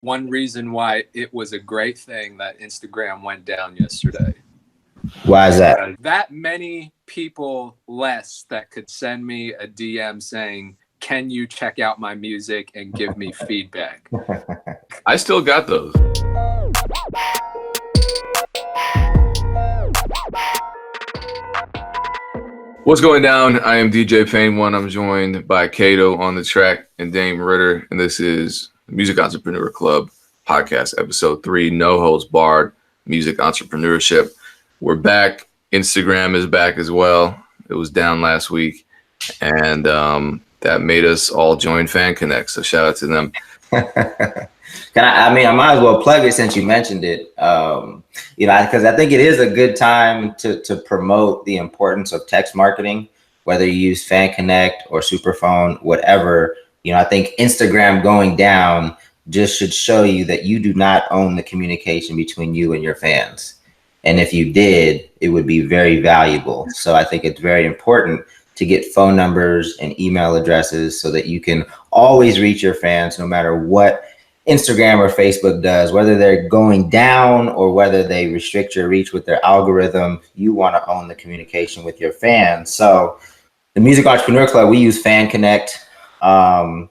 one reason why it was a great thing that Instagram went down yesterday. Why is that? That many people less that could send me a DM saying, "Can you check out my music and give me feedback?" I still got those. What's going down? I am DJ Payne One. I'm joined by Kato on the track and Dame Ritter, and this is the Music Entrepreneur Club podcast, episode 3, No Holds Barred, Music Entrepreneurship. We're back. Instagram is back as well. It was down last week, and that made us all join Fan Connect. So shout out to them. I might as well plug it since you mentioned it. Because I think it is a good time to promote the importance of text marketing, whether you use Fan Connect or Superphone, whatever. I think Instagram going down just should show you that you do not own the communication between you and your fans. And if you did, it would be very valuable. So I think it's very important to get phone numbers and email addresses so that you can always reach your fans no matter what Instagram or Facebook does, whether they're going down or whether they restrict your reach with their algorithm. You want to own the communication with your fans. So the Music Entrepreneur Club, we use Fan Connect. And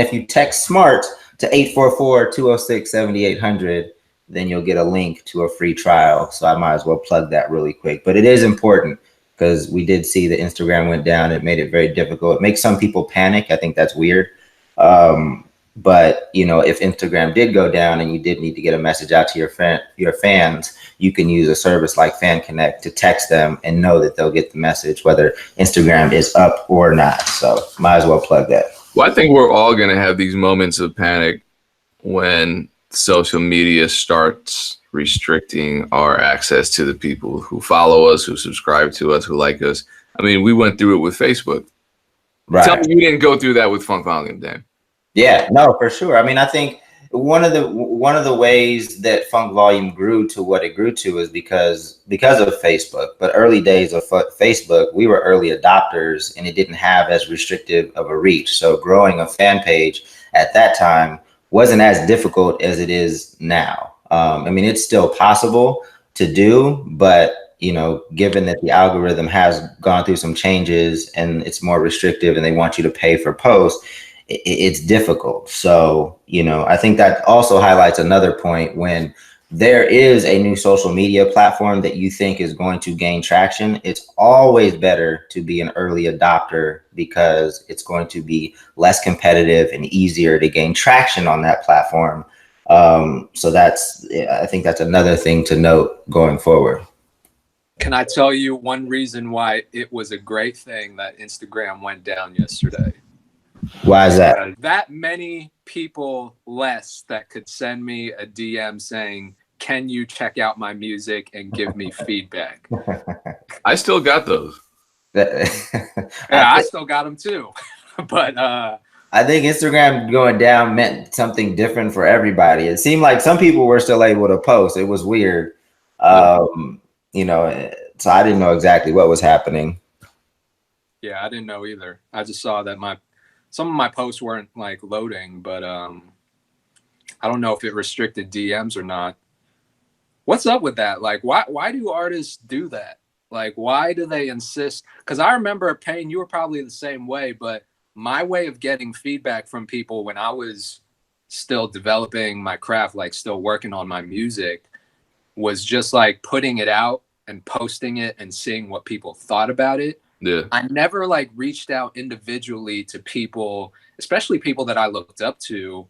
if you text SMART to 844-206-7800, then you'll get a link to a free trial. So I might as well plug that really quick. But it is important because we did see that Instagram went down. It made it very difficult. It makes some people panic. I think that's weird. But if Instagram did go down and you did need to get a message out to your fans, you can use a service like Fan Connect to text them and know that they'll get the message, whether Instagram is up or not. So might as well plug that. Well, I think we're all going to have these moments of panic when social media starts restricting our access to the people who follow us, who subscribe to us, who like us. I mean, we went through it with Facebook. Right. Tell me you didn't go through that with Funk Volume, Dan. Yeah, no, for sure. I mean, I think one of the ways that Funk Volume grew to what it grew to is because of Facebook. But early days of Facebook, we were early adopters and it didn't have as restrictive of a reach. So growing a fan page at that time wasn't as difficult as it is now. It's still possible to do, but given that the algorithm has gone through some changes and it's more restrictive and they want you to pay for posts, it's difficult. So, I think that also highlights another point. When there is a new social media platform that you think is going to gain traction, it's always better to be an early adopter because it's going to be less competitive and easier to gain traction on that platform. So I think that's another thing to note going forward. Can I tell you one reason why it was a great thing that Instagram went down yesterday? Why is that? That many people less that could send me a DM saying, "Can you check out my music and give me feedback?" I still got those. I still got them too. But I think Instagram going down meant something different for everybody. It seemed like some people were still able to post. It was weird. So I didn't know exactly what was happening. Yeah, I didn't know either. I just saw that some of my posts weren't like loading, but I don't know if it restricted DMs or not. What's up with that? Like, why do artists do that? Like, why do they insist? Because I remember, Payne, you were probably the same way, but my way of getting feedback from people when I was still developing my craft, like still working on my music, was just like putting it out and posting it and seeing what people thought about it. Yeah. I never like reached out individually to people, especially people that I looked up to.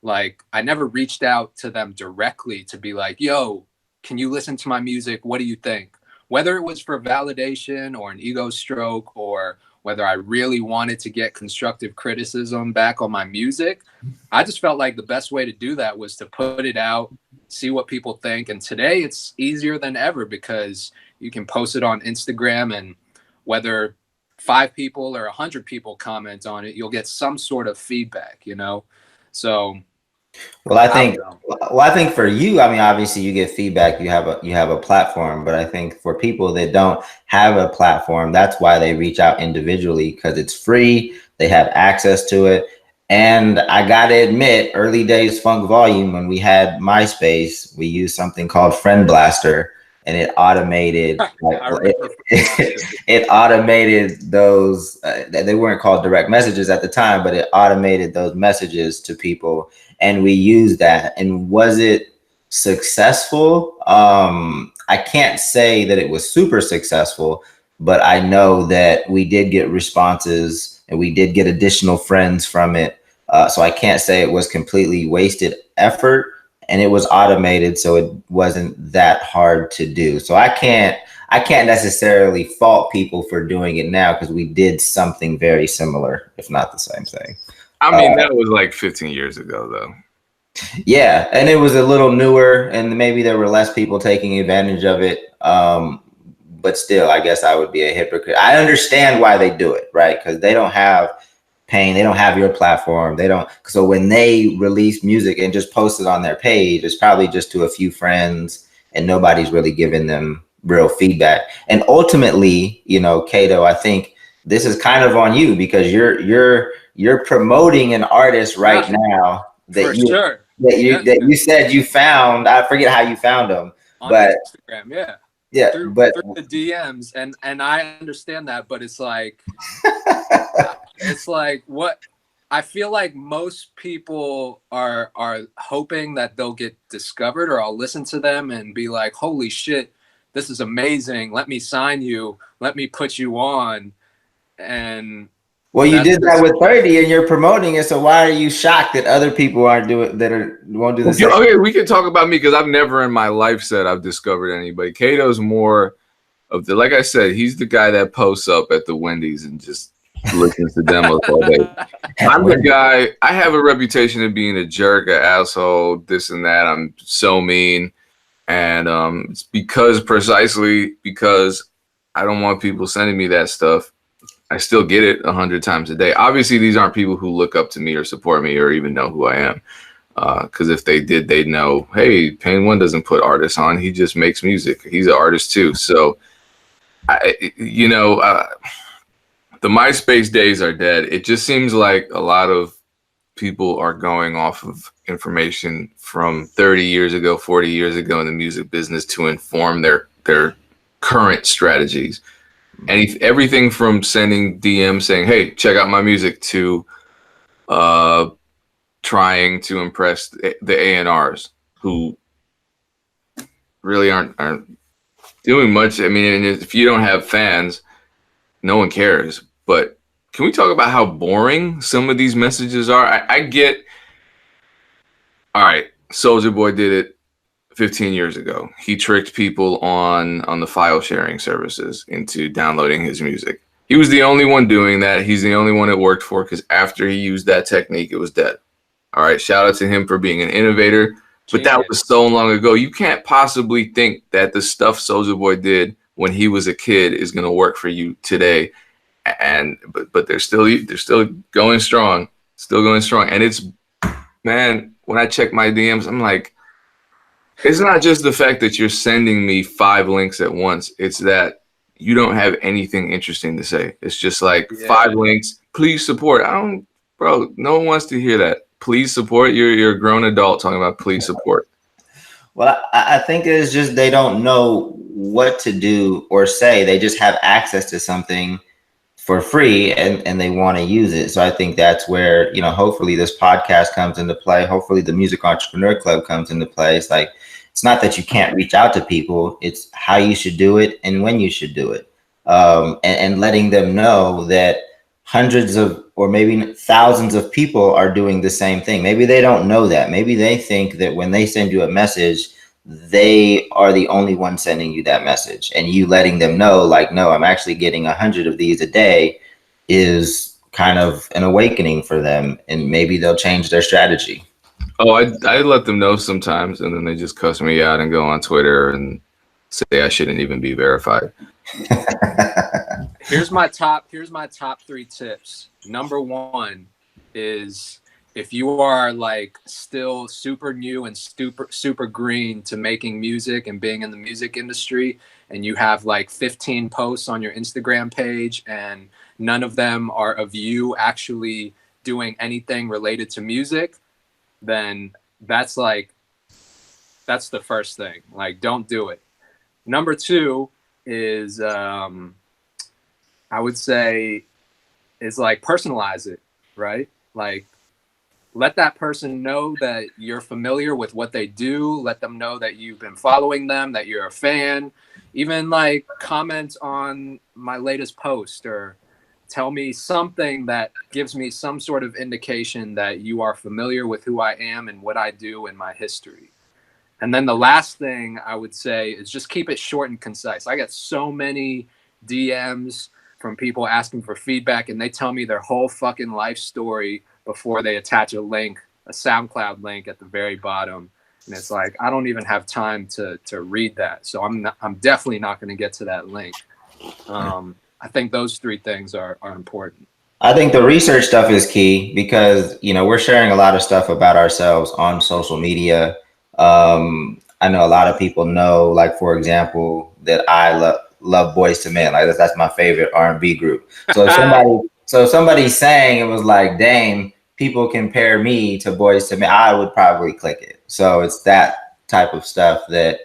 Like, I never reached out to them directly to be like, "Yo, can you listen to my music? What do you think?" Whether it was for validation or an ego stroke, or whether I really wanted to get constructive criticism back on my music, I just felt like the best way to do that was to put it out, see what people think. And today it's easier than ever because you can post it on Instagram, and whether 5 people or 100 people comment on it, you'll get some sort of feedback, So Well, I think for you, obviously you get feedback, you have a platform, but I think for people that don't have a platform, that's why they reach out individually, because it's free, they have access to it. And I gotta admit, early days Funk Volume, when we had MySpace, we used something called Friend Blaster, and it automated I remember. it automated those. They weren't called direct messages at the time, but it automated those messages to people, and we used that. And was it successful? I can't say that it was super successful, but I know that we did get responses and we did get additional friends from it. So I can't say it was completely wasted effort, and it was automated, so it wasn't that hard to do. So I can't necessarily fault people for doing it now, because we did something very similar, if not the same thing. I mean, that was like 15 years ago, though. Yeah, and it was a little newer, and maybe there were less people taking advantage of it. But still, I guess I would be a hypocrite. I understand why they do it, right? Because they don't have pain, they don't have your platform, they don't. So when they release music and just post it on their page, it's probably just to a few friends, and nobody's really giving them real feedback. And ultimately, you know, Kato, I think this is kind of on you, because you're promoting an artist right now that you said you found. I forget how you found them on but Instagram, through the DMs, and I understand that, but it's like it's like what I feel like most people are hoping that they'll get discovered, or I'll listen to them and be like, holy shit, this is amazing, let me sign you, let me put you on. And well, you did that with 30 and you're promoting it, so why are you shocked that other people aren't won't do the same? Okay, we can talk about me, because I've never in my life said I've discovered anybody. Kato's more of the, like I said, he's the guy that posts up at the Wendy's and just listens to demos all day. I'm the guy, I have a reputation of being a jerk, an asshole, this and that. I'm so mean. And it's precisely because I don't want people sending me that stuff. I still get it 100 times a day. Obviously, these aren't people who look up to me or support me or even know who I am. Because if they did, they'd know, hey, Pain One doesn't put artists on. He just makes music. He's an artist too. So, the MySpace days are dead. It just seems like a lot of people are going off of information from 30 years ago, 40 years ago in the music business to inform their current strategies. Everything from sending DMs saying, hey, check out my music, to trying to impress the A&Rs who really aren't doing much. I mean, if you don't have fans, no one cares. But can we talk about how boring some of these messages are? I get, all right, Soulja Boy did it 15 years ago. He tricked people on the file sharing services into downloading his music. He was the only one doing that. He's the only one it worked for, because after he used that technique, it was dead. All right, shout out to him for being an innovator. But that was so long ago. You can't possibly think that the stuff Soulja Boy did when he was a kid is going to work for you today. But they're still going strong, And it's, man, when I check my DMs, I'm like, it's not just the fact that you're sending me 5 links at once. It's that you don't have anything interesting to say. It's just like 5 links. Please support. Bro, no one wants to hear that. Please support. You're a grown adult talking about please support. Well, I think it's just they don't know what to do or say. They just have access to something for free, and they want to use it. So I think that's where, hopefully this podcast comes into play. Hopefully the Music Entrepreneur Club comes into play. It's like, it's not that you can't reach out to people. It's how you should do it and when you should do it. And letting them know that hundreds of, or maybe thousands of people are doing the same thing. Maybe they don't know that. Maybe they think that when they send you a message, they are the only one sending you that message, and you letting them know, like, no, I'm actually getting 100 of these a day, is kind of an awakening for them, and maybe they'll change their strategy. Oh, I let them know sometimes, and then they just cuss me out and go on Twitter and say I shouldn't even be verified. Here's my top 3 tips. Number 1 is, if you are like still super new and super green to making music and being in the music industry, and you have like 15 posts on your Instagram page and none of them are of you actually doing anything related to music, then that's the first thing. Like, don't do it. Number two is, I would say, is like personalize it, right? Like, let that person know that you're familiar with what they do. Let them know that you've been following them, that you're a fan. Even like comment on my latest post or tell me something that gives me some sort of indication that you are familiar with who I am and what I do and my history. And then the last thing I would say is just keep it short and concise. I get so many DMs from people asking for feedback, and they tell me their whole fucking life story before they attach a link, a SoundCloud link at the very bottom. And it's like, I don't even have time to read that. So I'm definitely not going to get to that link. I think those three things are important. I think the research stuff is key because, we're sharing a lot of stuff about ourselves on social media. I know a lot of people know, like, for example, that I love Boyz II Men. Like, that's my favorite R&B group. So if somebody's saying it was like, dang, people compare me to Boyz II Men, I would probably click it. So it's that type of stuff that,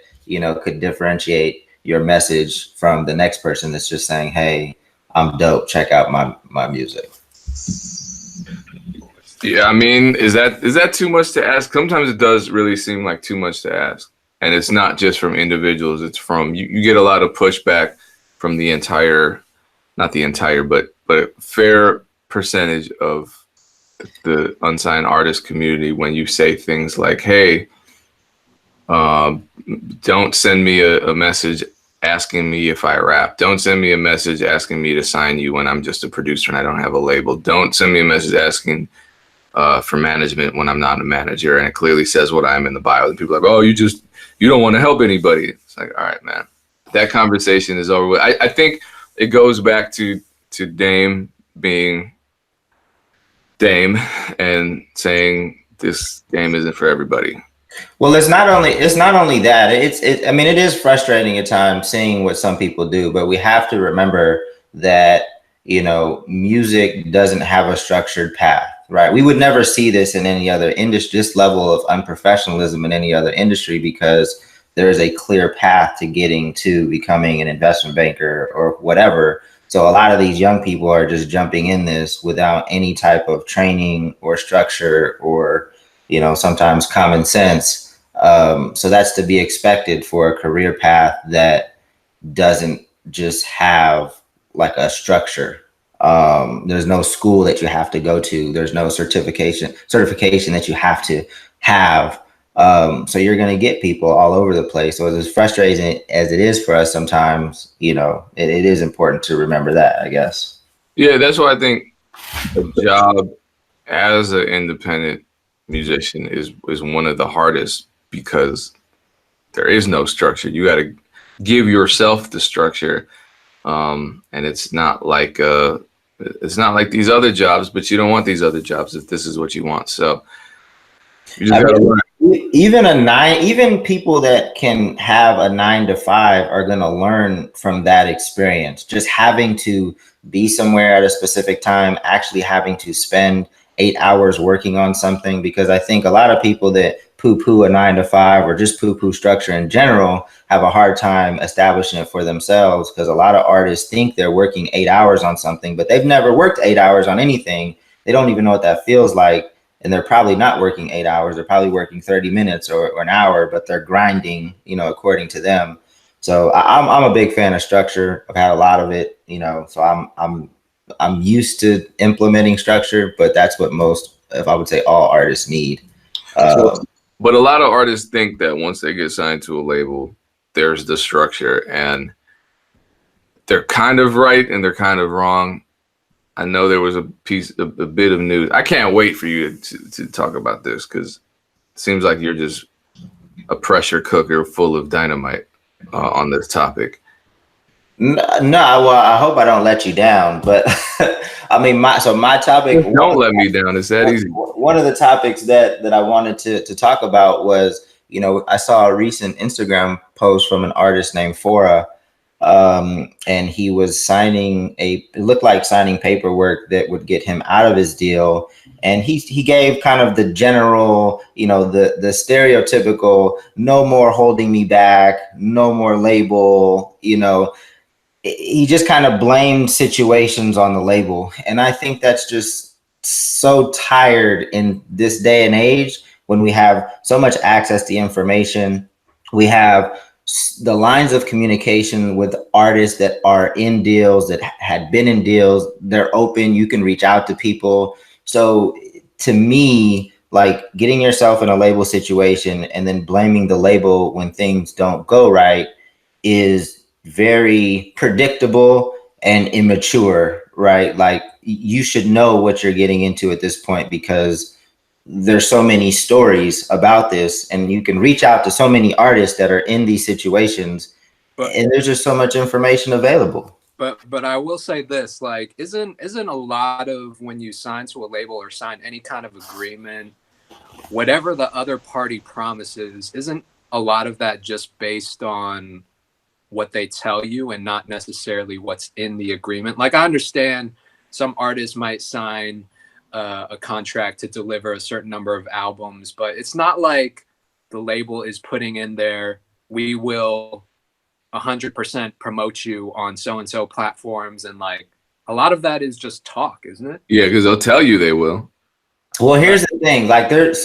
could differentiate your message from the next person that's just saying, hey, I'm dope, check out my music. Yeah, I mean, is that too much to ask? Sometimes it does really seem like too much to ask. And it's not just from individuals, it's from you get a lot of pushback from the entire, not the entire, but a fair percentage of the unsigned artist community when you say things like, hey, don't send me a message asking me if I rap. Don't send me a message asking me to sign you when I'm just a producer and I don't have a label. Don't send me a message asking for management when I'm not a manager and it clearly says what I am in the bio. And people are like, oh, you don't want to help anybody. It's like, all right, man, that conversation is over with. I think it goes back to Dame being Dame and saying this game isn't for everybody. Well, it's not only that. I mean, it is frustrating at times seeing what some people do, but we have to remember that, music doesn't have a structured path, right? We would never see this in any other industry, this level of unprofessionalism in any other industry, because there is a clear path to getting to becoming an investment banker or whatever. So a lot of these young people are just jumping in this without any type of training or structure or, sometimes common sense. So that's to be expected for a career path that doesn't just have like a structure. There's no school that you have to go to. There's no certification that you have to have. So you're going to get people all over the place. So as frustrating as it is for us sometimes, it is important to remember that, I guess. Yeah, that's why I think a job as an independent musician is one of the hardest, because there is no structure. You got to give yourself the structure. And it's not like these other jobs, but you don't want these other jobs if this is what you want. So you just gotta learn. Even people that can have a 9 to 5 are going to learn from that experience. Just having to be somewhere at a specific time, actually having to spend 8 hours working on something, because I think a lot of people that poo-poo a 9 to 5 or just poo-poo structure in general have a hard time establishing it for themselves, because a lot of artists think they're working 8 hours on something, but they've never worked 8 hours on anything. They don't even know what that feels like. And they're probably not working 8 hours. They're probably working 30 minutes or an hour, but they're grinding, according to them. So I'm a big fan of structure. I've had a lot of it, so I'm used to implementing structure, but that's what most, if I would say, all artists need. But a lot of artists think that once they get signed to a label, there's the structure, and they're kind of right and they're kind of wrong. I know there was a bit of news. I can't wait for you to talk about this, because it seems like you're just a pressure cooker full of dynamite on this topic. No, well, I hope I don't let you down, but I mean, my topic. Don't let me down. It's that easy. One of the topics that I wanted to talk about was, I saw a recent Instagram post from an artist named Fora, and he was it looked like signing paperwork that would get him out of his deal. And he gave kind of the general, the stereotypical, no more holding me back, no more label, he just kind of blamed situations on the label. And I think that's just so tired in this day and age when we have so much access to information. We have the lines of communication with artists that are in deals, that had been in deals. They're open. You can reach out to people. So to me, like, getting yourself in a label situation and then blaming the label when things don't go right is very predictable and immature, right? Like, you should know what you're getting into at this point, because there's so many stories about this, and you can reach out to so many artists that are in these situations, and there's just so much information available. But I will say this, like, isn't a lot of, when you sign to a label or sign any kind of agreement, whatever the other party promises, isn't a lot of that just based on what they tell you and not necessarily what's in the agreement? Like, I understand some artists might sign a contract to deliver a certain number of albums, but it's not like the label is putting in there, we will 100% promote you on so-and-so platforms. And like, a lot of that is just talk, isn't it? Yeah, because they'll tell you they will. Well, here's the thing, like, there's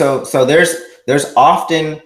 often,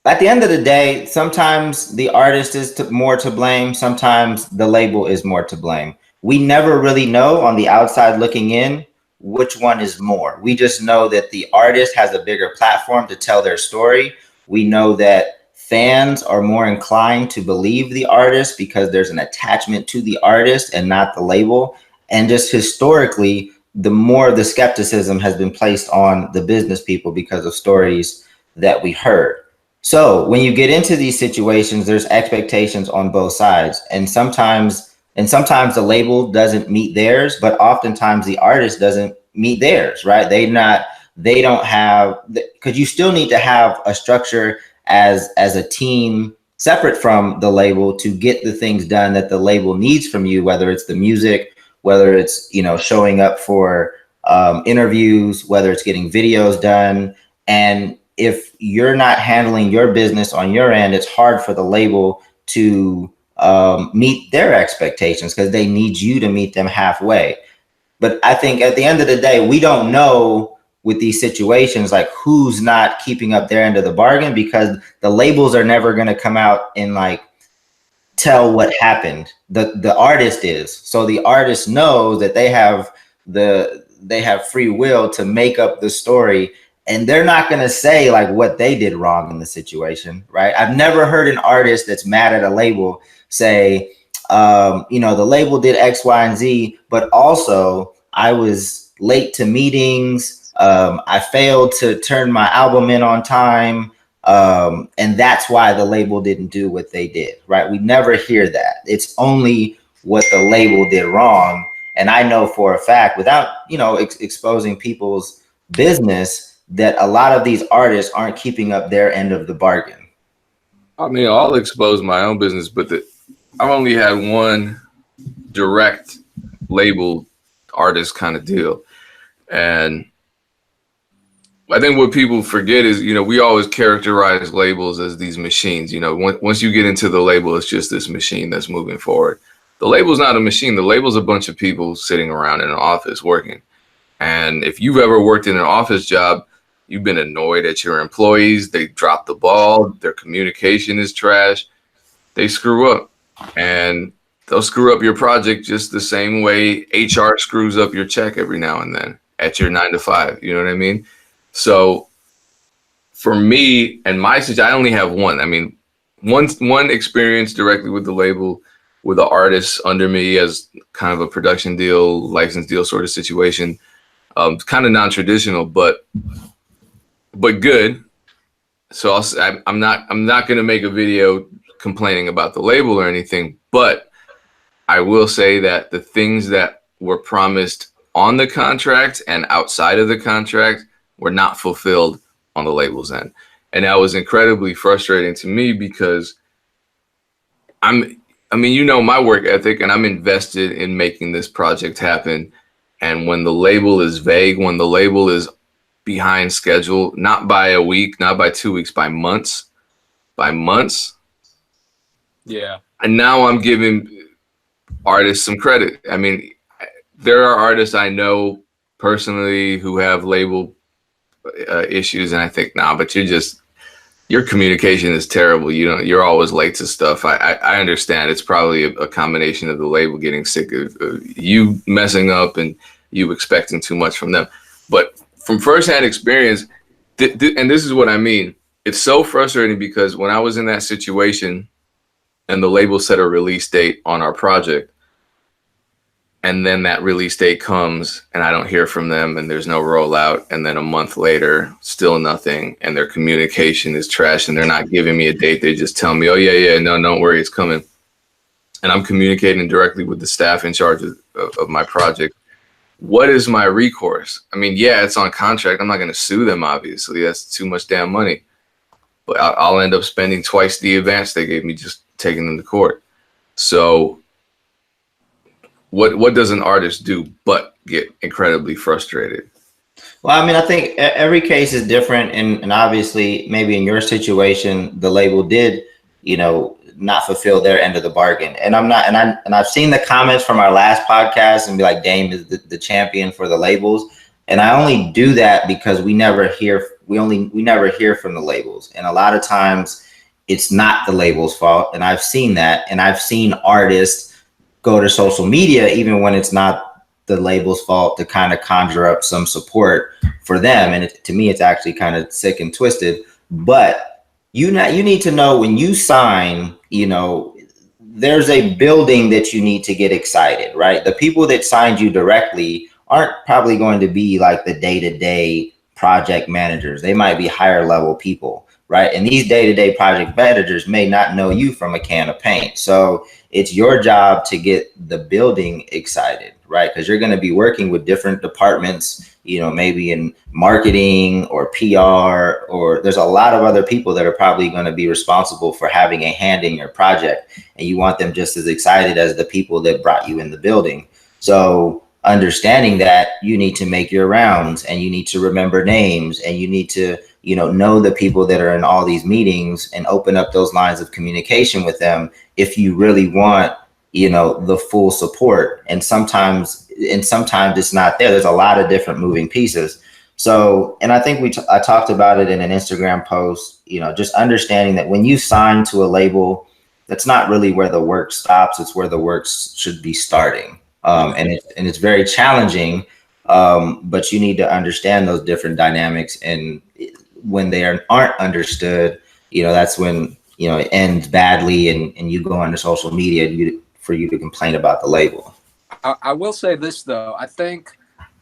at the end of the day, sometimes the artist is more to blame, sometimes the label is more to blame. We never really know on the outside looking in which one is more. We just know that the artist has a bigger platform to tell their story. We know that fans are more inclined to believe the artist because there's an attachment to the artist and not the label. And just historically, the more the skepticism has been placed on the business people because of stories that we heard. So when you get into these situations, there's expectations on both sides. And sometimes the label doesn't meet theirs, but oftentimes the artist doesn't meet theirs, right? They don't have, because you still need to have a structure as a team separate from the label to get the things done that the label needs from you, whether it's the music, whether it's, showing up for interviews, whether it's getting videos done. And if you're not handling your business on your end, it's hard for the label to meet their expectations because they need you to meet them halfway. But I think at the end of the day, we don't know with these situations, like, who's not keeping up their end of the bargain, because the labels are never going to come out and like tell what happened. The artist is. So the artist knows that they have free will to make up the story, and they're not going to say like what they did wrong in the situation, right? I've never heard an artist that's mad at a label say, the label did X, Y, and Z, but also I was late to meetings. I failed to turn my album in on time. And that's why the label didn't do what they did, right? We never hear that. It's only what the label did wrong. And I know for a fact, without, exposing people's business, that a lot of these artists aren't keeping up their end of the bargain. I mean, I'll expose my own business, but I've only had one direct label artist kind of deal. And I think what people forget is, we always characterize labels as these machines. Once you get into the label, it's just this machine that's moving forward. The label's not a machine. The label's a bunch of people sitting around in an office working. And if you've ever worked in an office job, you've been annoyed at your employees. They drop the ball. Their communication is trash. They screw up. And they'll screw up your project just the same way HR screws up your check every now and then at your 9 to 5. You know what I mean? So for me and my situation, I only have one. I mean, one experience directly with the label, with the artists under me as kind of a production deal, license deal sort of situation. Kind of non-traditional, but good. So I'm not going to make a video complaining about the label or anything, but I will say that the things that were promised on the contract and outside of the contract were not fulfilled on the label's end. And that was incredibly frustrating to me because I'm I mean, you know my work ethic, and I'm invested in making this project happen. And when the label is vague, when the label is behind schedule, not by a week, not by 2 weeks, by months, Yeah. and now I'm giving artists some credit. I mean, there are artists I know personally who have label issues, and I think, nah, but your communication is terrible. You're always late to stuff. I understand. It's probably a combination of the label getting sick of you messing up and you expecting too much from them. But from firsthand experience, and this is what I mean, it's so frustrating because when I was in that situation and the label set a release date on our project, and then that release date comes and I don't hear from them and there's no rollout. And then a month later, still nothing. And their communication is trash and they're not giving me a date. They just tell me, oh, yeah, no, don't worry, it's coming. And I'm communicating directly with the staff in charge of my project. What is my recourse? I mean, yeah, it's on contract. I'm not going to sue them, obviously. That's too much damn money. But I'll end up spending twice the advance they gave me just taking them to court. So what does an artist do but get incredibly frustrated? Well, I mean, I think every case is different, and obviously, maybe in your situation, the label did, not fulfill their end of the bargain. And I've seen the comments from our last podcast and be like, Dame is the champion for the labels, and I only do that because we never hear from the labels, and a lot of times it's not the label's fault, and I've seen that, and I've seen artists go to social media, even when it's not the label's fault, to kind of conjure up some support for them. And to me, it's actually kind of sick and twisted. But you need to know when you sign, there's a building that you need to get excited, right? The people that signed you directly aren't probably going to be like the day-to-day project managers. They might be higher level people, right? And these day-to-day project managers may not know you from a can of paint. So it's your job to get the building excited, right? Because you're going to be working with different departments, maybe in marketing or PR, or there's a lot of other people that are probably going to be responsible for having a hand in your project. And you want them just as excited as the people that brought you in the building. So understanding that, you need to make your rounds and you need to remember names and you need to know the people that are in all these meetings and open up those lines of communication with them if you really want, the full support. And sometimes it's not there. There's a lot of different moving pieces. So, and I think I talked about it in an Instagram post, just understanding that when you sign to a label, that's not really where the work stops. It's where the work should be starting. And it's very challenging, but you need to understand those different dynamics. And when they aren't understood, that's when, it ends badly and you go onto social media for you to complain about the label. I will say this, though. I think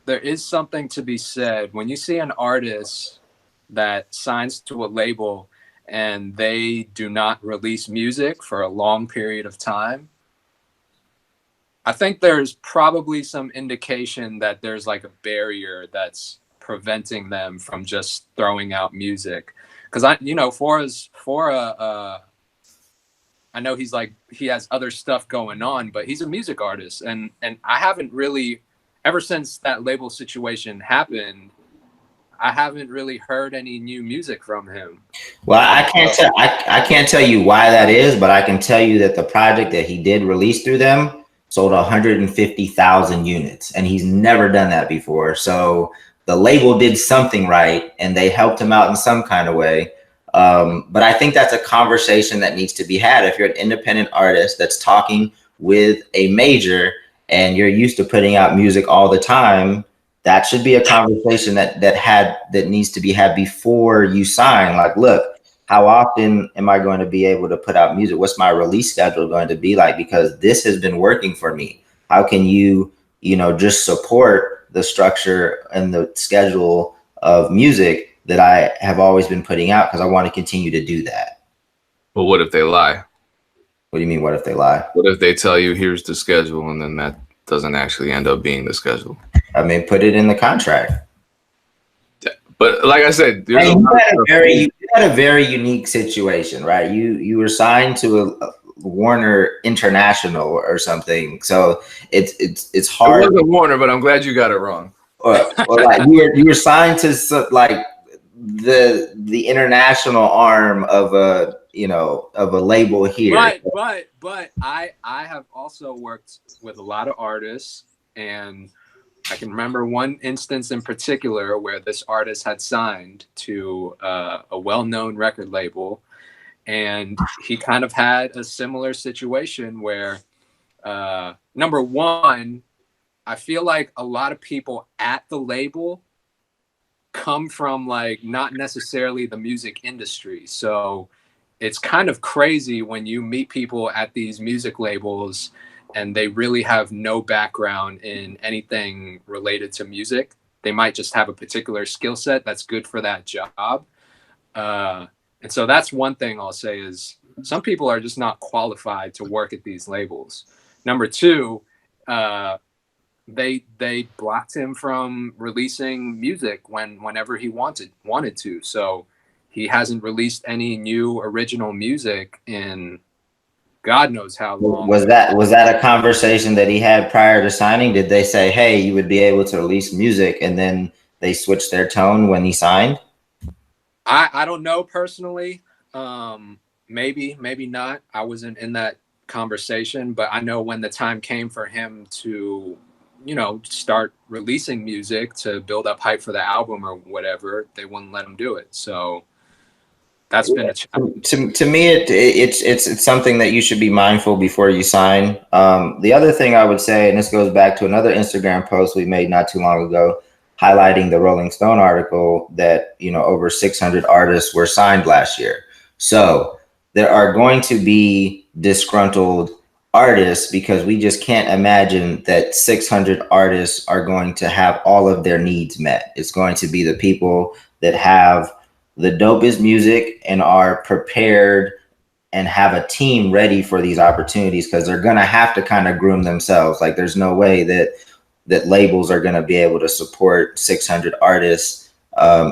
there is something to be said when you see an artist that signs to a label and they do not release music for a long period of time. I think there's probably some indication that there's like a barrier that's preventing them from just throwing out music. Because I know he has other stuff going on, but he's a music artist, and I haven't really, ever since that label situation happened, I haven't really heard any new music from him. Well, I can't tell you why that is, but I can tell you that the project that he did release through them sold 150,000 units, and he's never done that before. So the label did something right, and they helped him out in some kind of way. But I think that's a conversation that needs to be had. If you're an independent artist that's talking with a major and you're used to putting out music all the time, that should be a conversation that needs to be had before you sign. Like, look, how often am I going to be able to put out music? What's my release schedule going to be like? Because this has been working for me. How can you, just support the structure and the schedule of music that I have always been putting out? Because I want to continue to do that. But what if they lie? What do you mean, what if they lie? What if they tell you, here's the schedule, and then that doesn't actually end up being the schedule? I mean, put it in the contract. But like I said, you had a very unique situation, right? You were signed to Warner International or something. So it's It hard. wasn't Warner, but I'm glad you got it wrong. Or like you were signed to like the international arm of a label here. But I have also worked with a lot of artists, and I can remember one instance in particular where this artist had signed to a well-known record label, and he kind of had a similar situation where number one, I feel like a lot of people at the label come from like not necessarily the music industry. So it's kind of crazy when you meet people at these music labels and they really have no background in anything related to music. They might just have a particular skill set that's good for that job. And so that's one thing I'll say is some people are just not qualified to work at these labels. Number two, they blocked him from releasing music whenever he wanted to. So he hasn't released any new original music in God knows how long. Was that a conversation that he had prior to signing? Did they say, hey, you would be able to release music, and then they switched their tone when he signed? I don't know personally. Maybe not. I wasn't in that conversation, but I know when the time came for him to, start releasing music to build up hype for the album or whatever, they wouldn't let him do it. So that's been a challenge. To me, it's something that you should be mindful before you sign. The other thing I would say, and this goes back to another Instagram post we made not too long ago, highlighting the Rolling Stone article that, over 600 artists were signed last year. So there are going to be disgruntled artists because we just can't imagine that 600 artists are going to have all of their needs met. It's going to be the people that have the dopest music and are prepared and have a team ready for these opportunities, because they're going to have to kind of groom themselves. Like there's no way that labels are going to be able to support 600 artists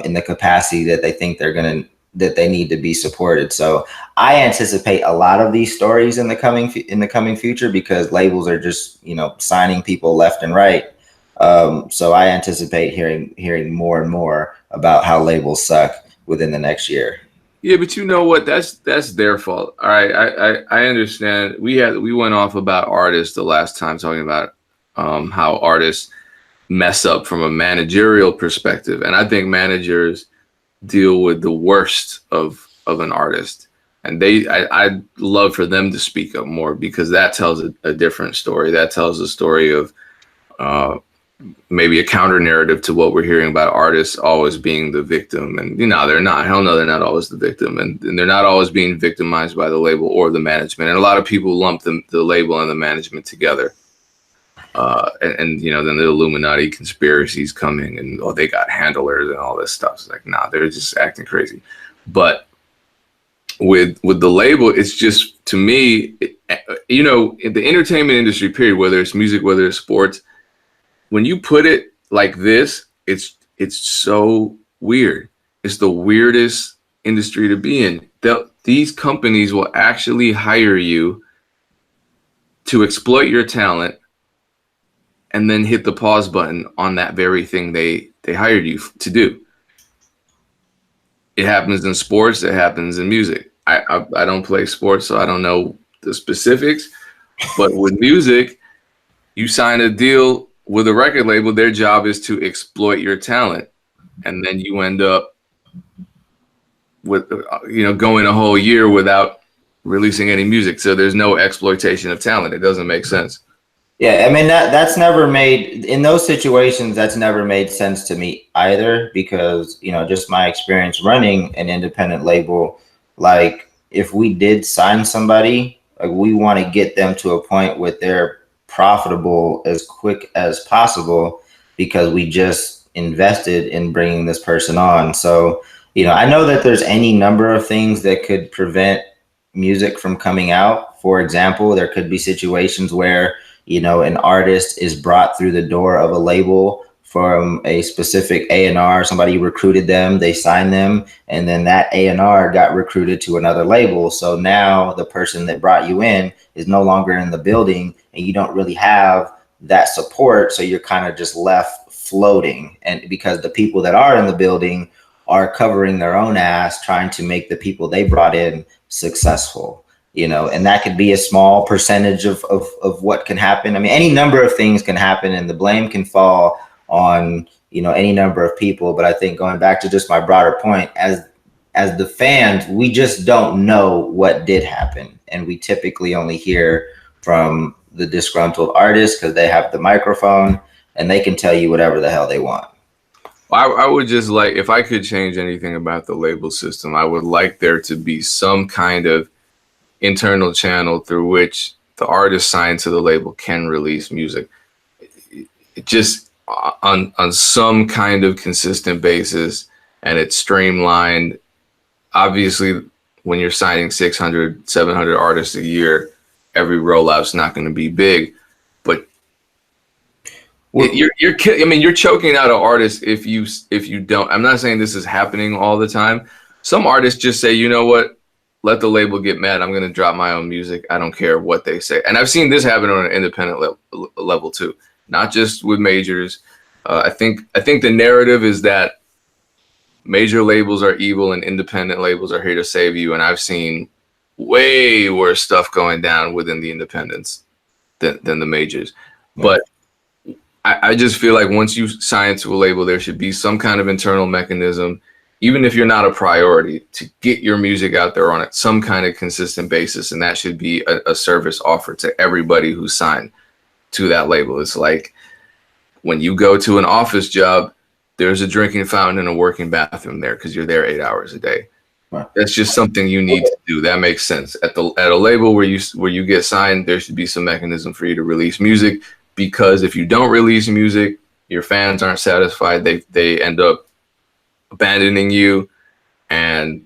in the capacity that they think that they need to be supported. So I anticipate a lot of these stories in the coming future, because labels are just, signing people left and right. So I anticipate hearing more and more about how labels suck within the next year. Yeah, but you know what? That's their fault. All right, I understand. We went off about artists the last time, talking about how artists mess up from a managerial perspective, and I think managers deal with the worst of an artist, and I'd love for them to speak up more, because that tells a different story. That tells a story of maybe a counter narrative to what we're hearing about artists always being the victim. And they're not. Hell no, they're not always the victim, and they're not always being victimized by the label or the management. And a lot of people lump the label and the management together. And then the Illuminati conspiracies coming, and they got handlers and all this stuff. It's like, nah, they're just acting crazy. But with the label, it's just, to me, in the entertainment industry, period, whether it's music, whether it's sports, when you put it like this, it's so weird. It's the weirdest industry to be in. These companies will actually hire you to exploit your talent, and then hit the pause button on that very thing they hired you to do. It happens in sports. It happens in music. I don't play sports, so I don't know the specifics. But with music, you sign a deal with a record label. Their job is to exploit your talent, and then you end up with going a whole year without releasing any music. So there's no exploitation of talent. It doesn't make sense. Yeah, I mean that's never made, in those situations, that's never made sense to me either, because just my experience running an independent label, like if we did sign somebody, like we want to get them to a point where they're profitable as quick as possible, because we just invested in bringing this person on. So I know that there's any number of things that could prevent music from coming out. For example, there could be situations where an artist is brought through the door of a label from a specific A&R. Somebody recruited them, they signed them, and then that A&R got recruited to another label. So now the person that brought you in is no longer in the building, and you don't really have that support. So you're kind of just left floating. And because the people that are in the building are covering their own ass, trying to make the people they brought in successful. And that could be a small percentage of what can happen. I mean, any number of things can happen, and the blame can fall on, any number of people. But I think going back to just my broader point, as the fans, we just don't know what did happen. And we typically only hear from the disgruntled artists because they have the microphone and they can tell you whatever the hell they want. I would just like, if I could change anything about the label system, I would like there to be some kind of internal channel through which the artist signed to the label can release music. Just on some kind of consistent basis, and it's streamlined. Obviously, when you're signing 600, 700 artists a year, every rollout's not going to be big, but you're choking out an artist if you don't. I'm not saying this is happening all the time. Some artists just say, you know what, let the label get mad. I'm going to drop my own music. I don't care what they say. And I've seen this happen on an independent level too, not just with majors. I think the narrative is that major labels are evil and independent labels are here to save you. And I've seen way worse stuff going down within the independents than the majors. But I just feel like once you sign to a label, there should be some kind of internal mechanism, even if you're not a priority, to get your music out there on some kind of consistent basis. And that should be a service offered to everybody who's signed to that label. It's like when you go to an office job, there's a drinking fountain and a working bathroom there because you're there 8 hours a day. Right. That's just something you need to do. That makes sense. At a label where you get signed, there should be some mechanism for you to release music, because if you don't release music, your fans aren't satisfied. They end up abandoning you, and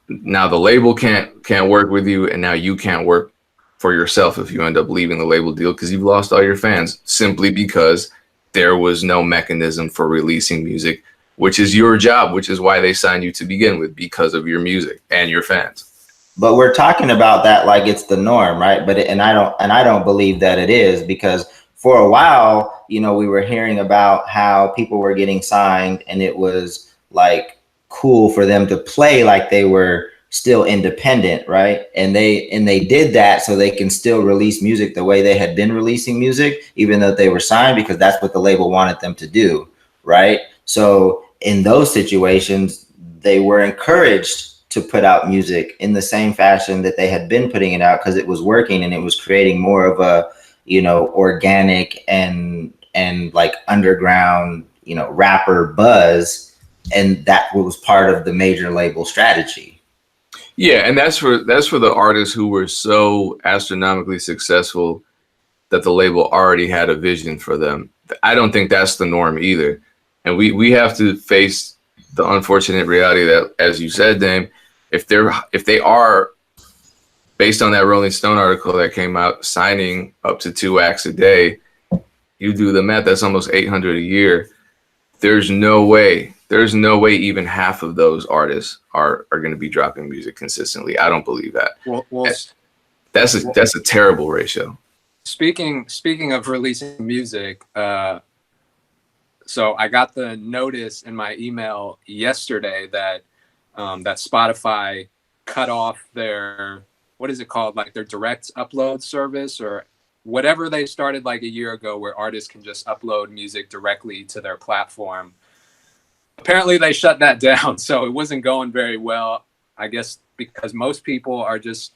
now the label can't work with you, and now you can't work for yourself if you end up leaving the label deal because you've lost all your fans simply because there was no mechanism for releasing music, which is your job, which is why they signed you to begin with, because of your music and your fans. But we're talking about that like it's the norm, right? But I don't believe that it is, because for a while, we were hearing about how people were getting signed and it was like cool for them to play like they were still independent, right? And they did that so they can still release music the way they had been releasing music, even though they were signed, because that's what the label wanted them to do, right? So in those situations, they were encouraged to put out music in the same fashion that they had been putting it out because it was working and it was creating more of a, organic and like underground, rapper buzz. And that was part of the major label strategy. Yeah, and that's for the artists who were so astronomically successful that the label already had a vision for them. I don't think that's the norm either. And we have to face the unfortunate reality that, as you said, Dame, if they are, based on that Rolling Stone article that came out, signing up to 2 acts a day, you do the math, that's almost 800 a year. There's no way even half of those artists are going to be dropping music consistently. I don't believe that. Well, that's a terrible ratio. Speaking of releasing music, so I got the notice in my email yesterday that that Spotify cut off their, what is it called, like their direct upload service or whatever they started like a year ago, where artists can just upload music directly to their platform. Apparently they shut that down, so it wasn't going very well, I guess, because most people are just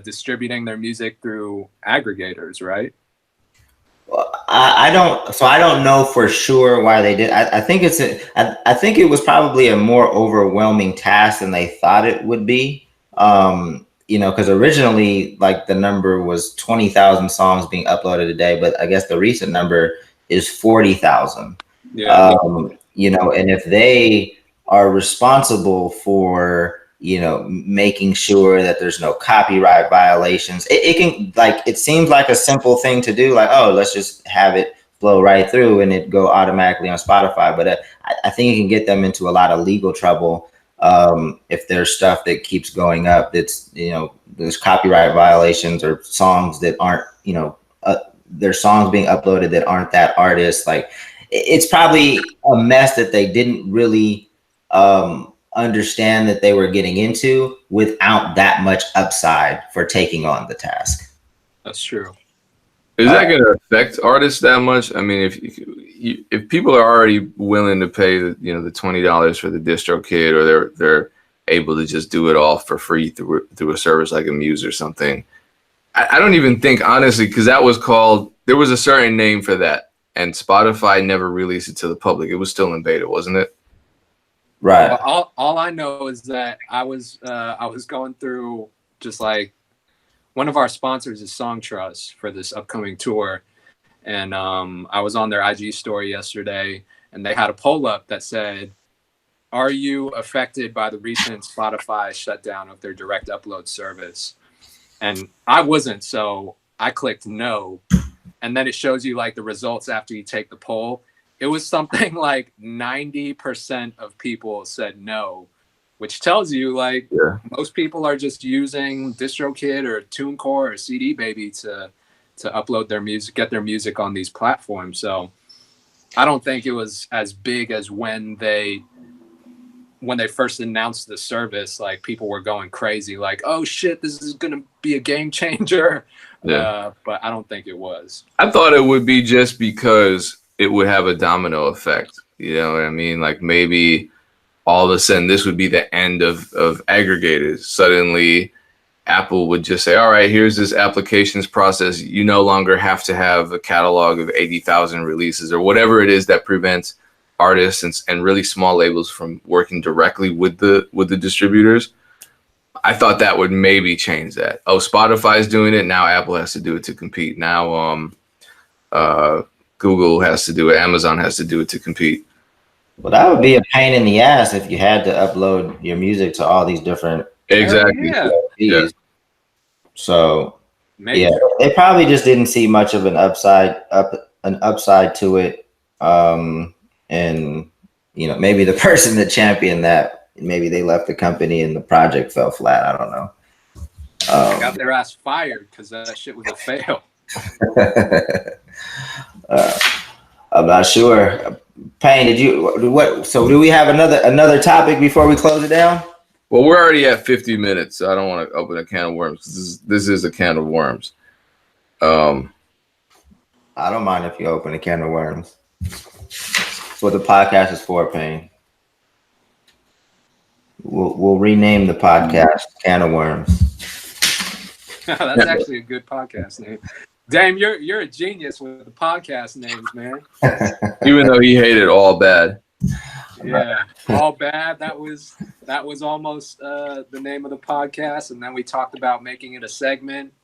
distributing their music through aggregators, right? Well, I don't know for sure why they did. I think I think it was probably a more overwhelming task than they thought it would be. Because originally, like, the number was 20,000 songs being uploaded a day, but I guess the recent number is 40,000. Yeah. And if they are responsible for, making sure that there's no copyright violations, it can, like, it seems like a simple thing to do, like, oh, let's just have it blow right through and it go automatically on Spotify. But I think it can get them into a lot of legal trouble if there's stuff that keeps going up. That's, you know, there's copyright violations or songs that aren't, you know, there's songs being uploaded that aren't that artist. Like, it's probably a mess that they didn't really understand that they were getting into without that much upside for taking on the task. That's true. Is that going to affect artists that much? I mean, if people are already willing to pay the $20 for the distro kit, or they're able to just do it all for free through a service like a Muse or something, I don't even think, honestly, because there was a certain name for that, and Spotify never released it to the public. It was still in beta, wasn't it? Right. Well, all I know is that I was going through, just like, one of our sponsors is Song Trust for this upcoming tour, and I was on their IG story yesterday, and they had a poll up that said, "Are you affected by the recent Spotify shutdown of their direct upload service?" And I wasn't, so I clicked no, and then it shows you like the results after you take the poll. It was something like 90% of people said no, which tells you like most people are just using DistroKid or TuneCore or CD Baby to upload their music, get their music on these platforms. So I don't think it was as big as when they first announced the service. Like, people were going crazy, like, oh shit, this is gonna be a game changer. But I don't think it was. I thought it would be, just because it would have a domino effect. You know what I mean? Like, maybe all of a sudden this would be the end of aggregators. Suddenly Apple would just say, all right, here's this applications process. You no longer have to have a catalog of 80,000 releases, or whatever it is that prevents artists and really small labels from working directly with the distributors. I thought that would maybe change that. Oh, Spotify's doing it now. Apple has to do it to compete. Now Google has to do it. Amazon has to do it to compete. Well, that would be a pain in the ass if you had to upload your music to all these different. Exactly. Yeah. So maybe. They probably just didn't see much of an upside to it. And you know, maybe the person that championed that, maybe they left the company and the project fell flat. I don't know. They got their ass fired because that shit was a fail. I'm not sure. Payne, did you what? So do we have another topic before we close it down? Well, we're already at 50 minutes, so I don't want to open a can of worms. This is a can of worms. I don't mind if you open a can of worms. That's what the podcast is for, Payne. We'll rename the podcast Can of Worms. That's actually a good podcast name. Dame, you're a genius with the podcast names, man. Even though he hated All Bad. Yeah, All Bad. That was almost the name of the podcast, and then we talked about making it a segment.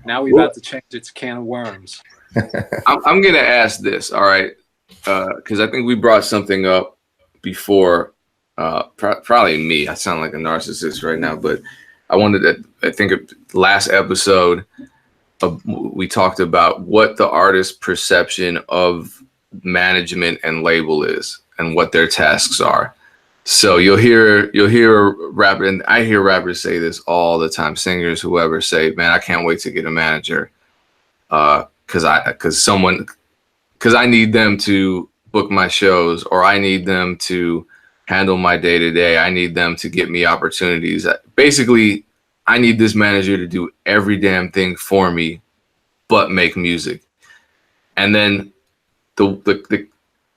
Now we're about to change it to Can of Worms. I'm gonna ask this, all right, because I think we brought something up before. Probably me. I sound like a narcissist right now, but I think last episode we talked about what the artist's perception of management and label is and what their tasks are. So you'll hear a rapper, and I hear rappers say this all the time, singers, whoever, say, man, I can't wait to get a manager because I need them to book my shows, or I need them to handle my day-to-day. I need them to get me opportunities. Basically, I need this manager to do every damn thing for me, but make music. And then the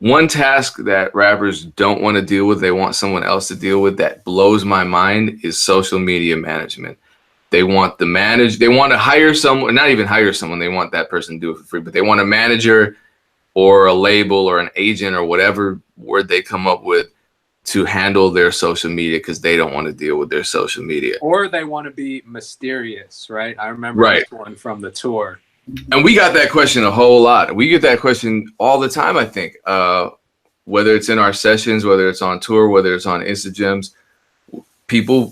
one task that rappers don't want to deal with, they want someone else to deal with, that blows my mind, is social media management. They want they want to hire someone, not even hire someone, they want that person to do it for free, but they want a manager or a label or an agent or whatever word they come up with to handle their social media, because they don't want to deal with their social media. Or they want to be mysterious, right? I remember this one from the tour. And we got that question a whole lot. We get that question all the time, I think. Whether it's in our sessions, whether it's on tour, whether it's on Instagems,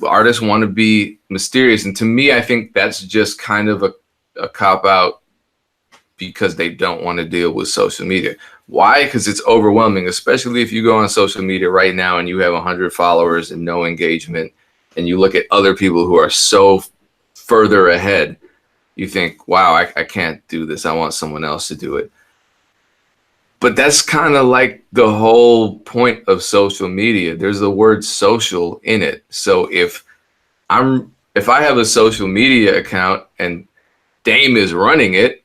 artists want to be mysterious. And to me, I think that's just kind of a cop-out because they don't want to deal with social media. Why? Because it's overwhelming, especially if you go on social media right now and you have 100 followers and no engagement, and you look at other people who are so further ahead. You think, wow, I can't do this. I want someone else to do it. But that's kind of like the whole point of social media. There's the word social in it. So if I have a social media account and Dame is running it,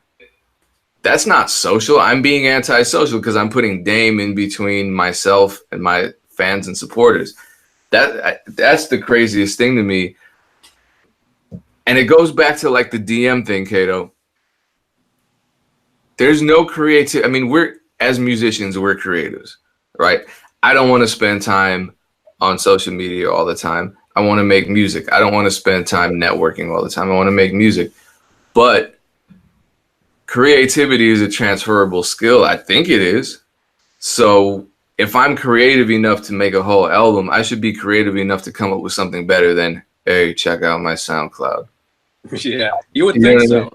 that's not social. I'm being antisocial because I'm putting Dame in between myself and my fans and supporters. That's the craziest thing to me. And it goes back to like the DM thing, Kato. There's no creative. I mean, as musicians, we're creatives, right? I don't want to spend time on social media all the time. I want to make music. I don't want to spend time networking all the time. I want to make music. But creativity is a transferable skill. I think it is. So if I'm creative enough to make a whole album, I should be creative enough to come up with something better than, hey, check out my SoundCloud. Yeah, you would think so.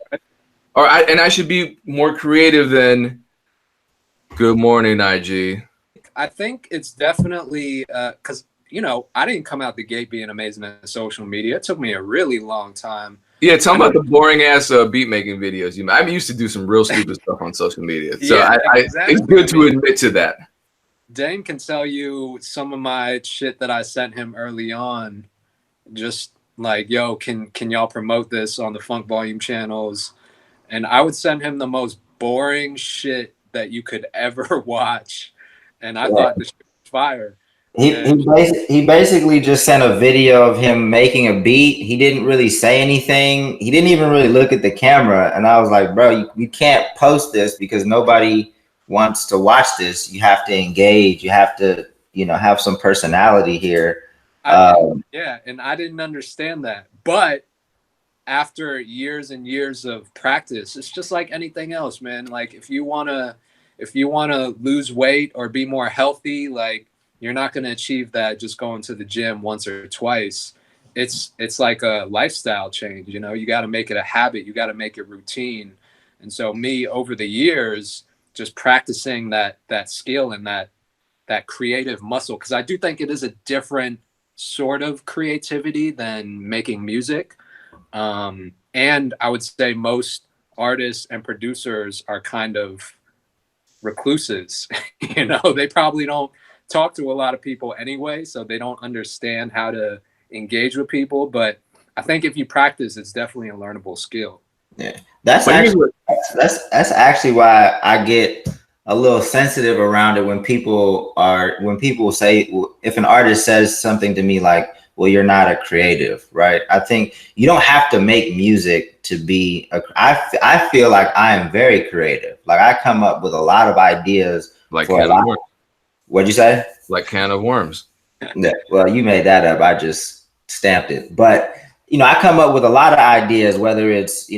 Right? And I should be more creative than good morning, IG. I think it's definitely because, I didn't come out the gate being amazing at social media. It took me a really long time. Yeah, tell me about the boring ass beat making videos. I used to do some real stupid stuff on social media. So yeah, exactly. It's good to admit to that. Dane can tell you some of my shit that I sent him early on. Just like, yo, can y'all promote this on the Funk Volume channels? And I would send him the most boring shit that you could ever watch. And I thought the shit was fire. He basically just sent a video of him making a beat. He didn't really say anything. He didn't even really look at the camera. And I was like, bro, you can't post this because nobody wants to watch this. You have to engage. You have to, have some personality here. Yeah, and I didn't understand that. But after years and years of practice, it's just like anything else, man. Like if you wanna lose weight or be more healthy, like you're not gonna achieve that just going to the gym once or twice. It's like a lifestyle change, you gotta make it a habit, you gotta make it routine. And so me over the years, just practicing that skill and that creative muscle, because I do think it is a different sort of creativity than making music. And I would say most artists and producers are kind of recluses. They probably don't talk to a lot of people anyway, so they don't understand how to engage with people. But I think if you practice, it's definitely a learnable skill. Yeah, that's actually why I get a little sensitive around it when people say, if an artist says something to me like, well, you're not a creative, right? I think you don't have to make music to be I feel like I am very creative. Like I come up with a lot of ideas. Like can of worms. What'd you say? Like can of worms. Yeah, well, you made that up. I just stamped it. But I come up with a lot of ideas, whether it's,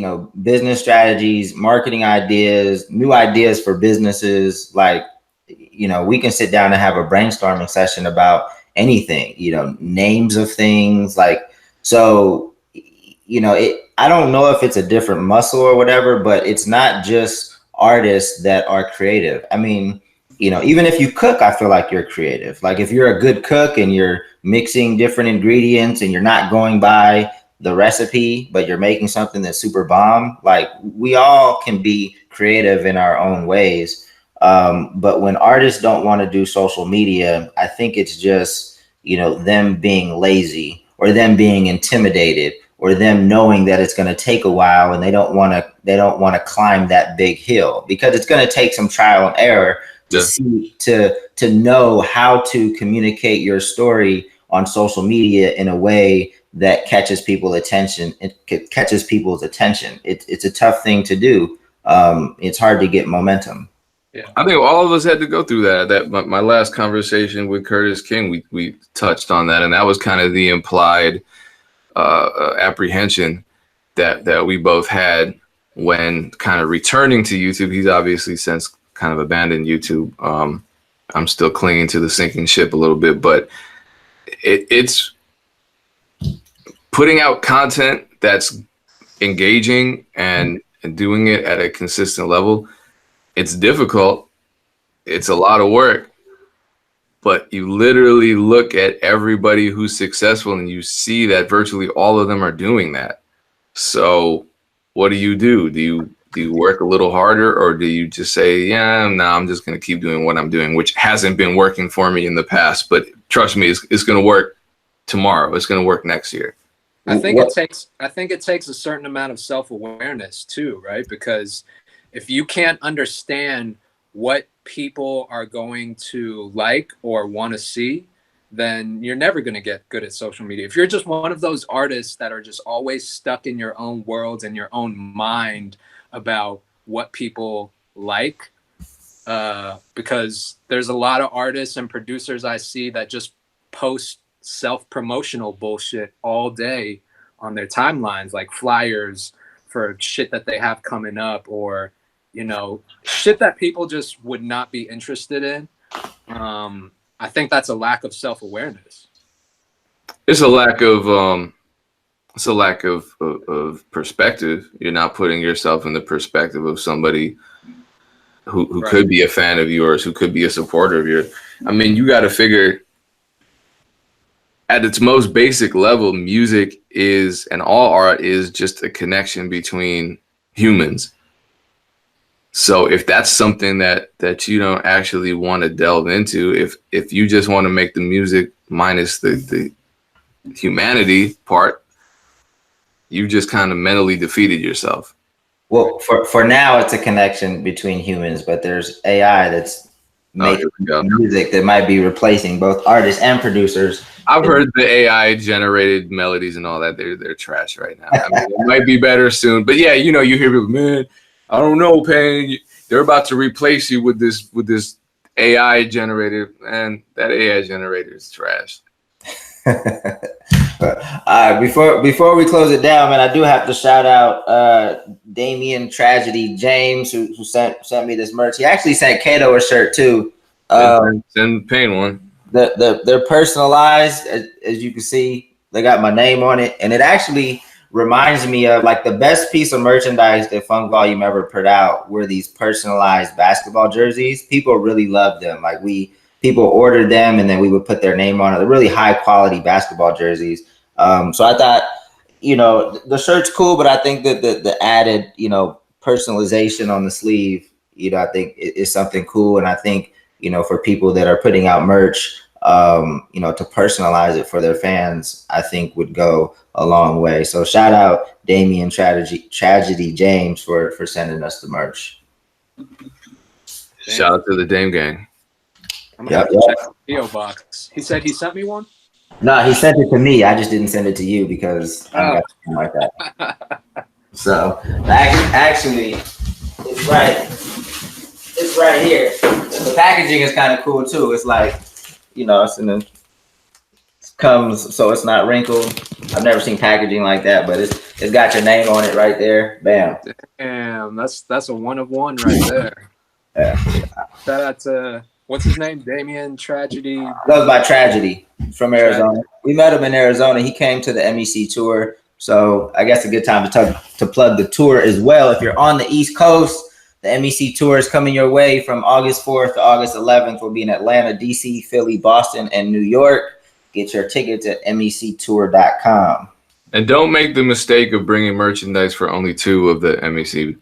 business strategies, marketing ideas, new ideas for businesses. Like, we can sit down and have a brainstorming session about anything, names of things. Like, so, I don't know if it's a different muscle or whatever, but it's not just artists that are creative. I mean, even if you cook, I feel like you're creative. Like if you're a good cook and you're mixing different ingredients and you're not going by the recipe, but you're making something that's super bomb, like we all can be creative in our own ways. But when artists don't want to do social media, I think it's just, them being lazy or them being intimidated or them knowing that it's going to take a while and they don't want to climb that big hill because it's going to take some trial and error to know how to communicate your story on social media in a way that catches people's attention. It's a tough thing to do. It's hard to get momentum. Yeah, I think all of us had to go through that. My last conversation with Curtis King, we touched on that, and that was kind of the implied apprehension that we both had when kind of returning to YouTube. He's obviously since kind of abandoned YouTube. I'm still clinging to the sinking ship a little bit, but it's putting out content that's engaging and and doing it at a consistent level, it's difficult. It's a lot of work, but you literally look at everybody who's successful and you see that virtually all of them are doing that. So what do you do? Do you work a little harder, or do you just say, yeah, no, I'm just going to keep doing what I'm doing, which hasn't been working for me in the past, but trust me, it's going to work tomorrow. It's going to work next year. I think it takes a certain amount of self-awareness too, right? Because if you can't understand what people are going to like or want to see, then you're never going to get good at social media. If you're just one of those artists that are just always stuck in your own world and your own mind about what people like, because there's a lot of artists and producers I see that just post self-promotional bullshit all day on their timelines, like flyers for shit that they have coming up, or shit that people just would not be interested in. I think that's a lack of self-awareness. It's a lack of perspective. You're not putting yourself in the perspective of somebody who Right. could be a fan of yours, who could be a supporter of yours. I mean, you got to figure, at its most basic level, music is, and all art is, just a connection between humans. So if that's something that you don't actually want to delve into, if you just want to make the music minus the humanity part, you just kind of mentally defeated yourself. Well, for now, it's a connection between humans, but there's AI that's making music that might be replacing both artists and producers. I've heard the AI generated melodies and all that. They're trash right now. I mean, it might be better soon, but yeah, you hear people, man, I don't know, Payne. They're about to replace you with this AI generator, and that AI generator is trash. Before we close it down, man, I do have to shout out Damien Tragedy James, who sent me this merch. He actually sent Kato a shirt too. Send Payne one. They're personalized, as you can see. They got my name on it, and it actually reminds me of like the best piece of merchandise that Funk Volume ever put out were these personalized basketball jerseys. People really loved them. Like people ordered them, and then we would put their name on it. They're really high quality basketball jerseys. So I thought, the shirt's cool, but I think that the added, personalization on the sleeve, I think is something cool. And I think, for people that are putting out merch, to personalize it for their fans, I think would go a long way. So shout out Damien Tragedy James for sending us the merch. Shout out to the Dame Gang. I'm gonna have to check the PO box. He said he sent me one. No, he sent it to me. I just didn't send it to you because I got something like that. So actually, it's right here. The packaging is kind of cool too. It's like, it comes so it's not wrinkled. I've never seen packaging like that, but it's got your name on it right there. Bam. Damn, that's a one of one right there. Yeah. Shout out to, what's his name? Damien Tragedy. Goes by Tragedy from Arizona. We met him in Arizona. He came to the MEC tour. So I guess a good time to plug the tour as well. If you're on the East Coast, the MEC tour is coming your way from August 4th to August 11th. We'll be in Atlanta, DC, Philly, Boston, and New York. Get your tickets at mectour.com. And don't make the mistake of bringing merchandise for only 2 of the MEC.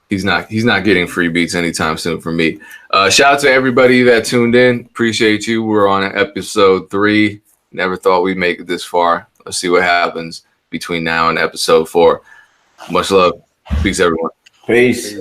He's not getting free beats anytime soon from me. Shout out to everybody that tuned in. Appreciate you. We're on episode 3. Never thought we'd make it this far. Let's see what happens between now and episode 4. Much love. Peace, everyone. Peace.